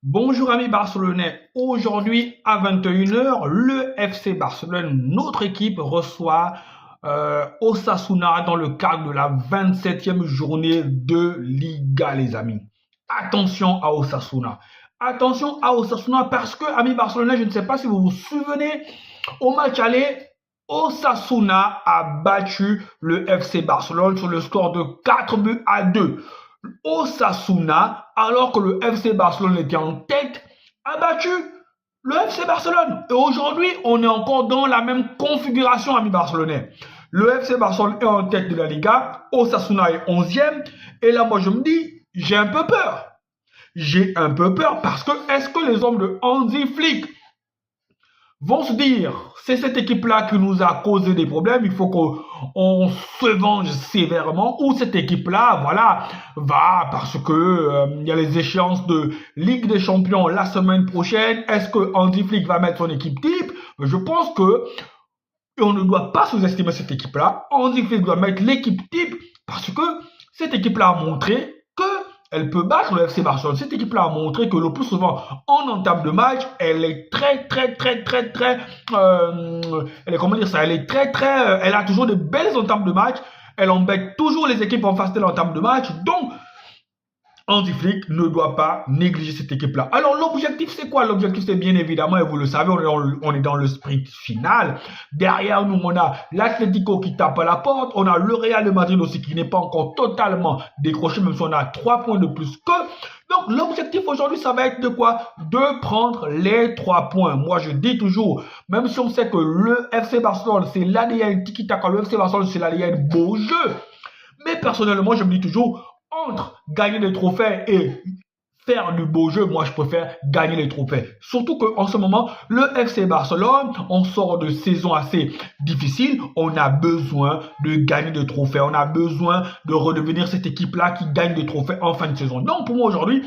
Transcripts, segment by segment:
Bonjour amis barcelonais, aujourd'hui à 21 h, le FC Barcelone, notre équipe reçoit Osasuna dans le cadre de la 27e journée de Liga les amis. Attention à Osasuna. Attention à Osasuna parce que, amis barcelonais, je ne sais pas si vous vous souvenez, au match aller, Osasuna a battu le FC Barcelone sur le score de 4-2. Osasuna, alors que le FC Barcelone était en tête, a battu le FC Barcelone. Et aujourd'hui, on est encore dans la même configuration, amis barcelonais. Le FC Barcelone est en tête de la Liga, Osasuna est 11e. Et là, moi, je me dis, j'ai un peu peur. J'ai un peu peur parce que est-ce que les hommes de Hansi Flick vont se dire, c'est cette équipe-là qui nous a causé des problèmes, il faut qu'on se venge sévèrement, ou cette équipe-là, voilà, va, parce que il y a les échéances de Ligue des Champions la semaine prochaine, est-ce que Hansi Flick va mettre son équipe type? Je pense que on ne doit pas sous-estimer cette équipe-là, Hansi Flick doit mettre l'équipe type, parce que cette équipe-là a montré que elle peut battre le FC Barcelone. Cette équipe-là a montré que le plus souvent, en entame de match, elle est elle est, comment dire ça, elle a toujours de belles entames de match. Elle embête toujours les équipes en face de l'entame de match. Donc, Hansi Flick ne doit pas négliger cette équipe-là. Alors l'objectif c'est quoi? L'objectif c'est bien évidemment, et vous le savez, on est dans le sprint final. Derrière nous, on a l'Atlético qui tape à la porte. On a le Real de Madrid aussi qui n'est pas encore totalement décroché, même si on a 3 points de plus qu'eux. Donc l'objectif aujourd'hui, ça va être de quoi? De prendre les 3 points. Moi je dis toujours, même si on sait que le FC Barcelone c'est l'ADN tiki-taka, le FC Barcelone c'est l'ADN beau jeu. Mais personnellement, je me dis toujours, entre gagner des trophées et faire du beau jeu, moi je préfère gagner les trophées. Surtout qu'en ce moment, le FC Barcelone, on sort de saison assez difficile, on a besoin de gagner des trophées, on a besoin de redevenir cette équipe-là qui gagne des trophées en fin de saison. Donc pour moi aujourd'hui,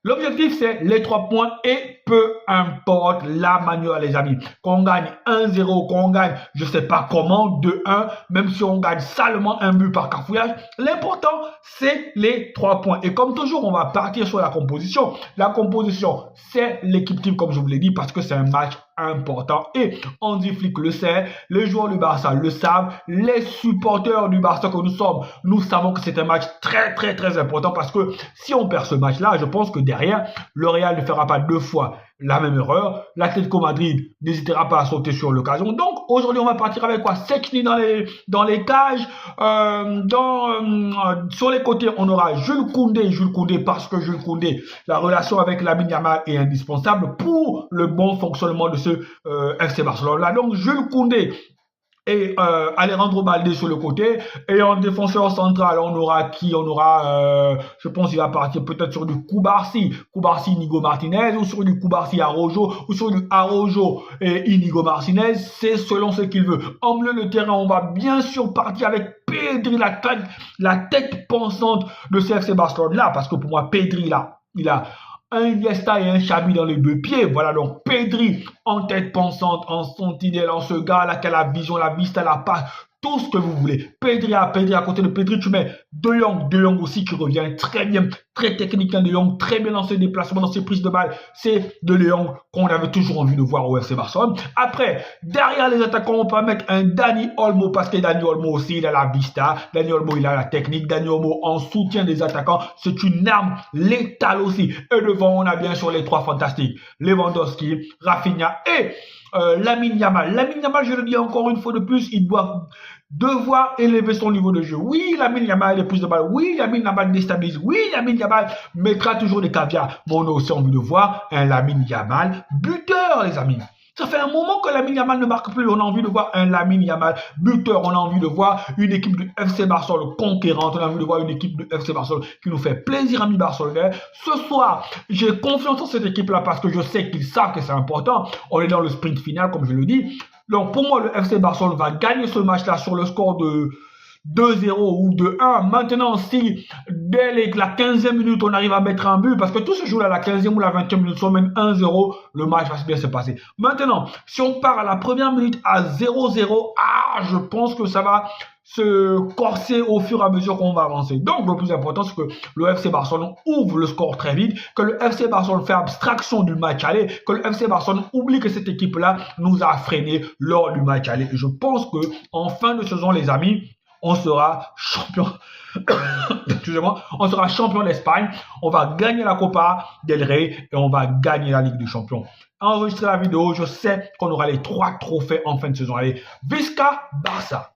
l'objectif, c'est les 3 points et peu importe la manière, les amis. Qu'on gagne 1-0, qu'on gagne, je ne sais pas comment, 2-1, même si on gagne salement un but par cafouillage, l'important, c'est les 3 points. Et comme toujours, on va partir sur la composition. La composition, c'est l'équipe type, comme je vous l'ai dit, parce que c'est un match important. Et Hansi Flick le sait, les joueurs du Barça le savent, les supporters du Barça que nous sommes, nous savons que c'est un match très important parce que si on perd ce match-là, je pense que derrière, le Real ne fera pas 2 fois la même erreur. L'Atlético Madrid n'hésitera pas à sauter sur l'occasion. Donc aujourd'hui, on va partir avec quoi? Sekni dans les cages. Sur les côtés, on aura Jules Koundé parce que Jules Koundé, la relation avec Lamine Yamal est indispensable pour le bon fonctionnement de ce FC Barcelone là. Donc Jules Koundé et Alejandro Balde sur le côté. Et en défenseur central, on aura qui? On aura, je pense qu'il va partir peut-être sur du Koubarsi Inigo Martinez, ou sur du Koubarsi Araujo, ou sur du Araujo et Inigo Martinez. C'est selon ce qu'il veut. En milieu de terrain, on va bien sûr partir avec Pedri, la tête pensante de ce FC Barcelone là, parce que pour moi, Pedri là, il a un Iniesta et un Xavi dans les 2 pieds. Voilà, donc Pedri en tête pensante, en sentinelle, en ce gars-là qui a la vision, la vista, la passe, tout ce que vous voulez. Pedri à côté de Pedri, tu mets De Jong aussi qui revient très bien, très technique, De Jong, très bien dans ses déplacements, dans ses prises de balles. C'est De Jong qu'on avait toujours envie de voir au FC Barcelone. Après, derrière les attaquants, on peut mettre un Dani Olmo, parce que Dani Olmo aussi, il a la vista, Dani Olmo, il a la technique, Dani Olmo en soutien des attaquants, c'est une arme létale aussi. Et devant, on a bien sûr les 3 fantastiques, Lewandowski, Rafinha et Lamine Yamal. Lamine Yamal, je le dis encore une fois de plus, il doit devoir élever son niveau de jeu. Oui, Lamine Yamal a plus de balles. Oui, Lamine Yamal déstabilise. Oui, Lamine Yamal mettra toujours des caviars. Mais on a aussi envie de voir un Lamine Yamal buteur, les amis. Ça fait un moment que Lamine Yamal ne marque plus. On a envie de voir un Lamine Yamal buteur. On a envie de voir une équipe du FC Barcelone conquérante. On a envie de voir une équipe du FC Barcelone qui nous fait plaisir, amis barcelonais. Ce soir, j'ai confiance en cette équipe-là parce que je sais qu'ils savent que c'est important. On est dans le sprint final, comme je le dis. Donc, pour moi, le FC Barcelone va gagner ce match-là sur le score de 2-0 ou 2-1. Maintenant, si dès la 15e minute, on arrive à mettre un but, parce que tout se joue à la 15e ou la 20e minute, si on mène 1-0, le match va bien se passer. Maintenant, si on part à la première minute à 0-0, je pense que ça va se corser au fur et à mesure qu'on va avancer. Donc, le plus important, c'est que le FC Barcelone ouvre le score très vite, que le FC Barcelone fait abstraction du match aller, que le FC Barcelone oublie que cette équipe-là nous a freinés lors du match aller. Et je pense que en fin de saison, les amis, on sera champion. Excusez-moi, on sera champion d'Espagne, on va gagner la Copa del Rey et on va gagner la Ligue des Champions. Enregistrez la vidéo, je sais qu'on aura les 3 trophées en fin de saison. Allez, Visca Barça!